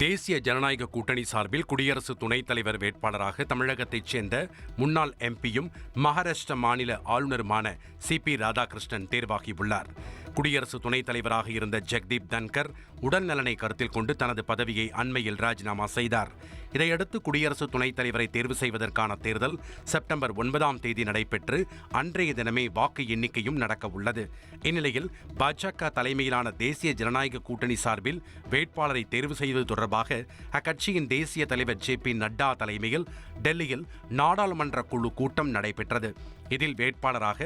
தேசிய ஜனநாயக கூட்டணி சார்பில் குடியரசு துணைத் தலைவர் வேட்பாளராக தமிழகத்தைச் சேர்ந்த முன்னாள் எம்பியும் மகாராஷ்டிர மாநில ஆளுநருமான CP ராதாகிருஷ்ணன் தேர்வாகியுள்ளார். குடியரசு துணைத் தலைவராக இருந்த ஜெக்தீப் தன்கர் உடல் நலனை கருத்தில் கொண்டு தனது பதவியை அண்மையில் ராஜினாமா செய்தார். இதையடுத்து குடியரசு துணைத் தலைவரை தேர்வு செய்வதற்கான தேர்தல் செப்டம்பர் 9 நடைபெற்று அன்றைய தினமே வாக்கு எண்ணிக்கையும் நடக்க உள்ளது. இந்நிலையில் பாஜக தலைமையிலான தேசிய ஜனநாயக கூட்டணி சார்பில் வேட்பாளரை தேர்வு செய்வது தொடர்பாக அக்கட்சியின் தேசிய தலைவர் JP நட்டா தலைமையில் டெல்லியில் நாடாளுமன்ற குழு கூட்டம் நடைபெற்றது. இதில் வேட்பாளராக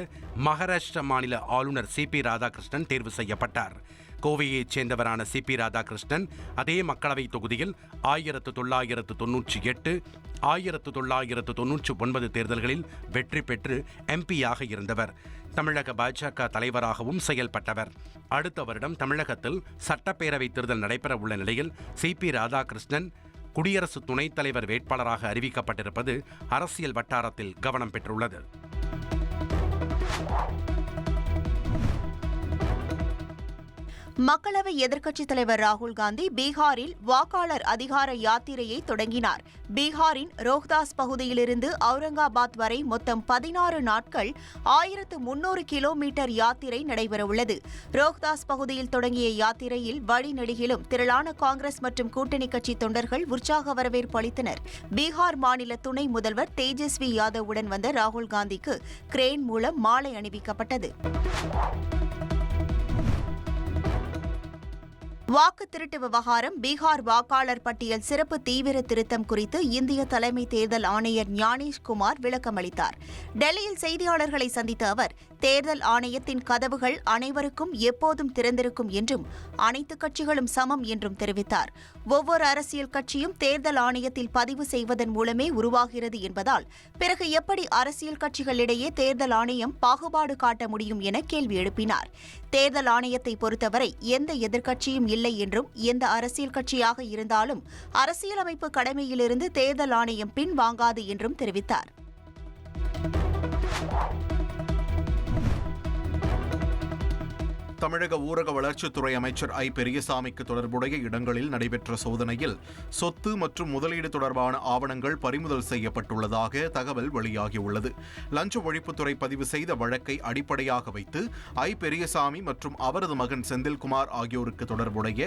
மகாராஷ்டிர மாநில ஆளுநர் CP ராதாகிருஷ்ணன் தேர்வு செய்யப்பட்டார். கோவையைச் சேர்ந்தவரான CP ராதாகிருஷ்ணன் அதே மக்களவை தொகுதியில் 1998, 1999 தேர்தல்களில் வெற்றி பெற்று எம்பியாக இருந்தவர். தமிழக பாஜக தலைவராகவும் செயல்பட்டவர். அடுத்த வருடம் தமிழகத்தில் சட்டப்பேரவை தேர்தல் நடைபெற உள்ள நிலையில் CP ராதாகிருஷ்ணன் குடியரசு துணைத் தலைவர் வேட்பாளராக அறிவிக்கப்பட்டிருப்பது அரசியல் வட்டாரத்தில் கவனம் பெற்றுள்ளது. மக்களவை எதிர்க்கட்சித் தலைவர் ராகுல் காந்தி பீகாரில் வாக்காளர் அதிகார யாத்திரையை தொடங்கினார். பீகாரின் ரோஹ்தாஸ் பகுதியிலிருந்து அவுரங்காபாத் வரை மொத்தம் 16 நாட்கள் 1300 கிலோமீட்டர் யாத்திரை நடைபெறவுள்ளது. ரோஹ்தாஸ் பகுதியில் தொடங்கிய யாத்திரையில் வழிநெடுகிலும் திரளான காங்கிரஸ் மற்றும் கூட்டணி கட்சி தொண்டர்கள் உற்சாக வரவேற்பு அளித்தனர். பீகார் மாநில துணை முதல்வர் தேஜஸ்வி யாதவுடன் வந்த ராகுல் காந்திக்கு கிரேன் மூலம் மாலை அணிவிக்கப்பட்டது. வாக்கு திருட்டு விவகாரம், பீகார் வாக்காளர் பட்டியல் சிறப்பு தீவிர திருத்தம் குறித்து இந்திய தலைமை தேர்தல் ஆணையர் ஞானேஷ்குமார் விளக்கமளித்தார். டெல்லியில் செய்தியாளர்களை சந்தித்த அவர், தேர்தல் ஆணையத்தின் கதவுகள் அனைவருக்கும் எப்போதும் திறந்திருக்கும் என்றும் அனைத்து கட்சிகளும் சமம் என்றும் தெரிவித்தார். ஒவ்வொரு அரசியல் கட்சியும் தேர்தல் ஆணையத்தில் பதிவு செய்வதன் மூலமே உருவாகிறது என்பதால் பிறகு எப்படி அரசியல் கட்சிகளிடையே தேர்தல் ஆணையம் பாகுபாடு காட்ட முடியும் என கேள்வி எழுப்பினார். தேர்தல் ஆணையத்தை பொறுத்தவரை எந்த எதிர்க்கட்சியும் இல்லை என்றும் எந்த அரசியல் கட்சியாக இருந்தாலும் அரசியலமைப்பு கடமையிலிருந்து தேர்தல் ஆணையம் பின்வாங்காது என்றும் தெரிவித்தார். தமிழக ஊரக வளர்ச்சித்துறை அமைச்சர் பெரியசாமிக்கு தொடர்புடைய இடங்களில் நடைபெற்ற சோதனையில் சொத்து மற்றும் முதலீடு தொடர்பான ஆவணங்கள் பறிமுதல் செய்யப்பட்டுள்ளதாக தகவல் வெளியாகியுள்ளது. லஞ்ச ஒழிப்புத்துறை பதிவு செய்த வழக்கை அடிப்படையாக வைத்து பெரியசாமி மற்றும் அவரது மகன் செந்தில்குமார் ஆகியோருக்கு தொடர்புடைய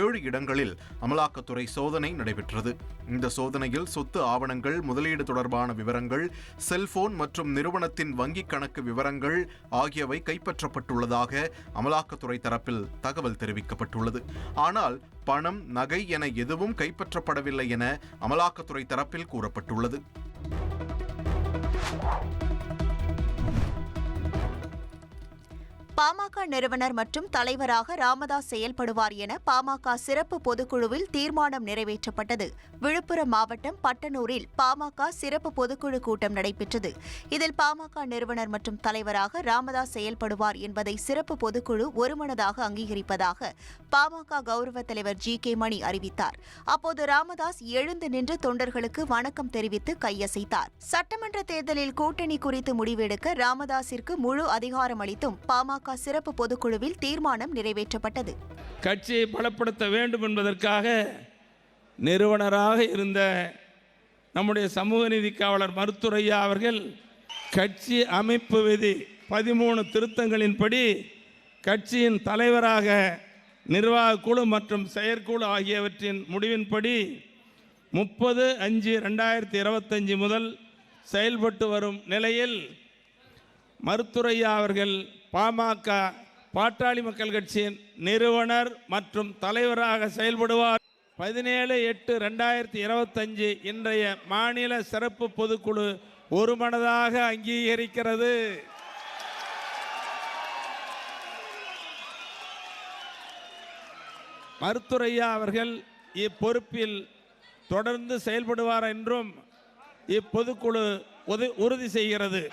7 இடங்களில் அமலாக்கத்துறை சோதனை நடைபெற்றது. இந்த சோதனையில் சொத்து ஆவணங்கள், முதலீடு தொடர்பான விவரங்கள், செல்போன் மற்றும் நிறுவனத்தின் வங்கிக் கணக்கு விவரங்கள் ஆகியவை கைப்பற்றப்பட்டுள்ளதாக அமலாக்கத்துறை தரப்பில் தகவல் தெரிவிக்கப்பட்டுள்ளது. ஆனால் பணம், நகை என எதுவும் கைப்பற்றப்படவில்லை என அமலாக்கத்துறை தரப்பில் கூறப்பட்டுள்ளது. பாமக நிறுவனர் மற்றும் தலைவராக ராமதாஸ் செயல்படுவார் என பாமக சிறப்பு பொதுக்குழுவில் தீர்மானம் நிறைவேற்றப்பட்டது. விழுப்புரம் மாவட்டம் பட்டனூரில் பாமக சிறப்பு பொதுக்குழு கூட்டம் நடைபெற்றது. இதில் பாமக நிறுவனர் மற்றும் தலைவராக ராமதாஸ் செயல்படுவார் என்பதை சிறப்பு பொதுக்குழு ஒருமனதாக அங்கீகரிப்பதாக பாமக கௌரவ தலைவர் GK மணி அறிவித்தார். அப்போது ராமதாஸ் எழுந்து நின்று தொண்டர்களுக்கு வணக்கம் தெரிவித்து கையசைத்தார். சட்டமன்ற தேர்தலில் கூட்டணி குறித்து முடிவெடுக்க ராமதாஸிற்கு முழு அதிகாரம் அளித்தும் பாமக சிறப்பு பொதுக்குழுவில் தீர்மானம் நிறைவேற்றப்பட்டது. கட்சியை பலப்படுத்த வேண்டும் என்பதற்காக நிறுவனராக இருந்த நம்முடைய சமூக நீதி காவலர் மருத்துரையா அவர்கள் கட்சி அமைப்பு விதி 13 திருத்தங்களின்படி கட்சியின் தலைவராக நிர்வாக குழு மற்றும் செயற்குழு ஆகியவற்றின் முடிவின்படி 30/5/2025 முதல் செயல்பட்டு வரும் நிலையில் மருத்துரையா அவர்கள் பாமக பாட்டாளி மக்கள் கட்சியின் நிறுவனர் மற்றும் தலைவராக செயல்படுவார். 17/8/2025 இன்றைய மாநில சிறப்பு பொதுக்குழு ஒருமனதாக அங்கீகரிக்கிறது. மருத்துரையா அவர்கள் இப்பொறுப்பில் தொடர்ந்து செயல்படுவார் என்றும் இப்பொதுக்குழு உறுதி செய்கிறது.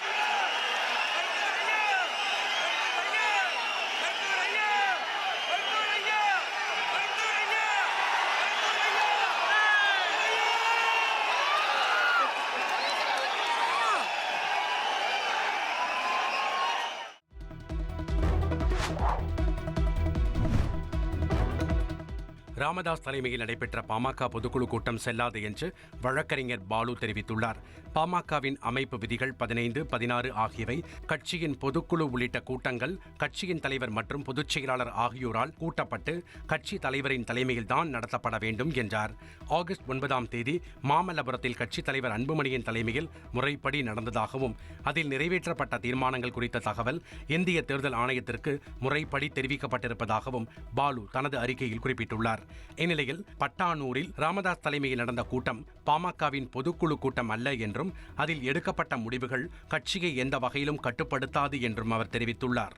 ராமதாஸ் தலைமையில் நடைபெற்ற பாமக பொதுக்குழு கூட்டம் செல்லாது என்று வழக்கறிஞர் பாலு தெரிவித்துள்ளார். பாமகவின் அமைப்பு விதிகள் 15, 16 ஆகியவை கட்சியின் பொதுக்குழு உள்ளிட்ட கூட்டங்கள் கட்சியின் தலைவர் மற்றும் பொதுச் செயலாளர் ஆகியோரால் கூட்டப்பட்டு கட்சி தலைவரின் தலைமையில்தான் நடத்தப்பட வேண்டும் என்றார். ஆகஸ்ட் 9ஆம் தேதி மாமல்லபுரத்தில் கட்சித் தலைவர் அன்புமணியின் தலைமையில் முறைப்படி நடந்ததாகவும் அதில் நிறைவேற்றப்பட்ட தீர்மானங்கள் குறித்த தகவல் இந்திய தேர்தல் ஆணையத்திற்கு முறைப்படி தெரிவிக்கப்பட்டிருப்பதாகவும் பாலு தனது அறிக்கையில் குறிப்பிட்டுள்ளார். இந்நிலையில் பட்டானூரில் ராமதாஸ் தலைமையில் நடந்த கூட்டம் பாமகவின் பொதுக்குழு கூட்டம் அல்ல என்றும் அதில் எடுக்கப்பட்ட முடிவுகள் கட்சியை எந்த வகையிலும் கட்டுப்படுத்தாது என்றும் அவர் தெரிவித்துள்ளார்.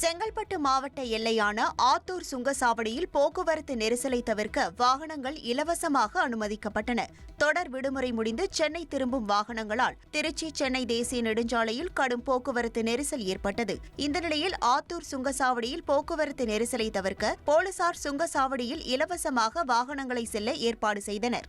செங்கல்பட்டு மாவட்ட எல்லையான ஆத்தூர் சுங்கசாவடியில் போக்குவரத்து நெரிசலை தவிர்க்க வாகனங்கள் இலவசமாக அனுமதிக்கப்பட்டன. தொடர் விடுமுறை முடிந்து சென்னை திரும்பும் வாகனங்களால் திருச்சி சென்னை தேசிய நெடுஞ்சாலையில் கடும் போக்குவரத்து நெரிசல் ஏற்பட்டது. இந்த நிலையில் ஆத்தூர் சுங்கசாவடியில் போக்குவரத்து நெரிசலை தவிர்க்க போலீசார் சுங்கசாவடியில் இலவசமாக வாகனங்களை செல்ல ஏற்பாடு செய்தனர்.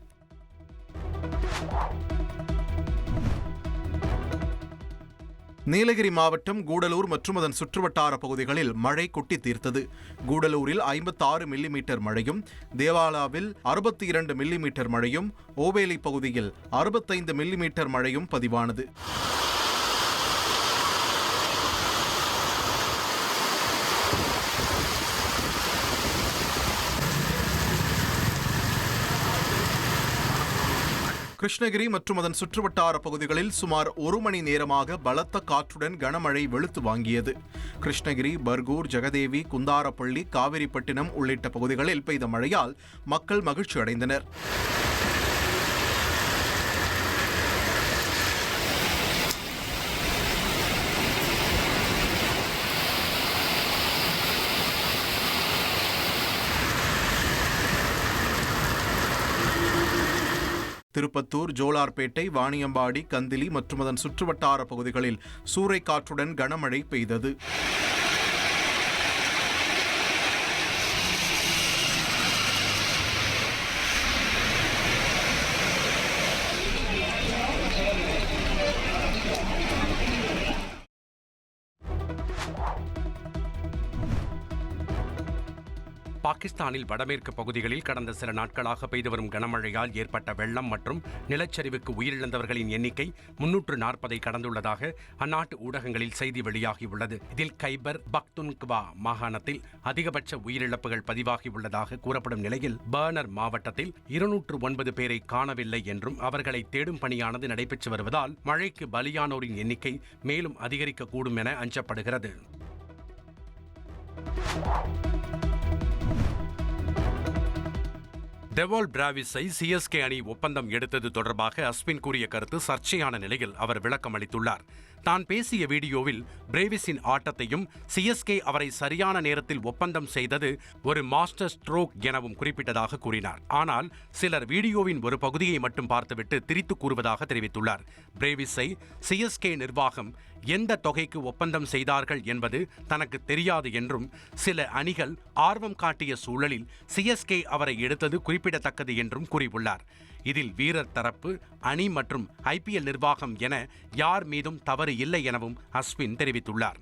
நீலகிரி மாவட்டம் கூடலூர் மற்றும் அதன் சுற்றுவட்டார பகுதிகளில் மழை கொட்டி தீர்த்தது. கூடலூரில் 56 மில்லிமீட்டர் மழையும், தேவாலாவில் 62 மில்லிமீட்டர் மழையும், ஓவேலி பகுதியில் 65 மில்லிமீட்டர் மழையும் பதிவானது. கிருஷ்ணகிரி மற்றும் அதன் சுற்றுவட்டார பகுதிகளில் சுமார் 1 மணி நேரமாக பலத்த காற்றுடன் கனமழை வெளுத்து வாங்கியது. கிருஷ்ணகிரி, பர்கூர், ஜெகதேவி, குந்தாரப்பள்ளி, காவிரிப்பட்டினம் உள்ளிட்ட பகுதிகளில் பெய்த மழையால் மக்கள் மகிழ்ச்சி அடைந்தனர். திருப்பத்தூர், ஜோலார்பேட்டை, வாணியம்பாடி, கந்திலி மற்றும் அதன் சுற்றுவட்டார பகுதிகளில் சூறைக்காற்றுடன் கனமழை பெய்தது. பாகிஸ்தானில் வடமேற்கு பகுதிகளில் கடந்த சில நாட்களாக பெய்து வரும் கனமழையால் ஏற்பட்ட வெள்ளம் மற்றும் நிலச்சரிவுக்கு உயிரிழந்தவர்களின் எண்ணிக்கை 340 கடந்துள்ளதாக அந்நாட்டு ஊடகங்களில் செய்தி வெளியாகியுள்ளது. இதில் கைபர் பக்துன்க்வா மாகாணத்தில் அதிகபட்ச உயிரிழப்புகள் பதிவாகியுள்ளதாக கூறப்படும் நிலையில் பர்னர் மாவட்டத்தில் 209 பேரை காணவில்லை என்றும் அவர்களை தேடும் பணியானது நடைபெற்று வருவதால் மழைக்கு பலியானோரின் எண்ணிக்கை மேலும் அதிகரிக்கக்கூடும் என அஞ்சப்படுகிறது. டெவால் பிராவிஸை சிஎஸ்கே அணி ஒப்பந்தம் எடுத்தது தொடர்பாக அஸ்வின் கூறிய கருத்து சர்ச்சையான நிலையில் அவர் விளக்கம் அளித்துள்ளார். தான் பேசிய வீடியோவில் பிரேவிஸின் ஆட்டத்தையும் சிஎஸ்கே அவரை சரியான நேரத்தில் ஒப்பந்தம் செய்தது ஒரு மாஸ்டர் ஸ்ட்ரோக் எனவும் குறிப்பிட்டதாக கூறினார். ஆனால் சிலர் வீடியோவின் ஒரு பகுதியை மட்டும் பார்த்துவிட்டு திரித்து கூறுவதாக தெரிவித்துள்ளார். பிரேவிஸை சிஎஸ்கே நிர்வாகம் எந்த தொகைக்கு ஒப்பந்தம் செய்தார்கள் என்பது தனக்கு தெரியாது என்றும் சில அணிகள் ஆர்வம் காட்டிய சூழலில் சிஎஸ்கே அவரை எடுத்தது குறிப்பிடத்தக்கது என்றும் கூறியுள்ளார். இதில் வீரர் தரப்பு, அணி மற்றும் IPL நிர்வாகம் என யார் மீதும் தவறு இல்லை எனவும் அஸ்வின் தெரிவித்துள்ளார்.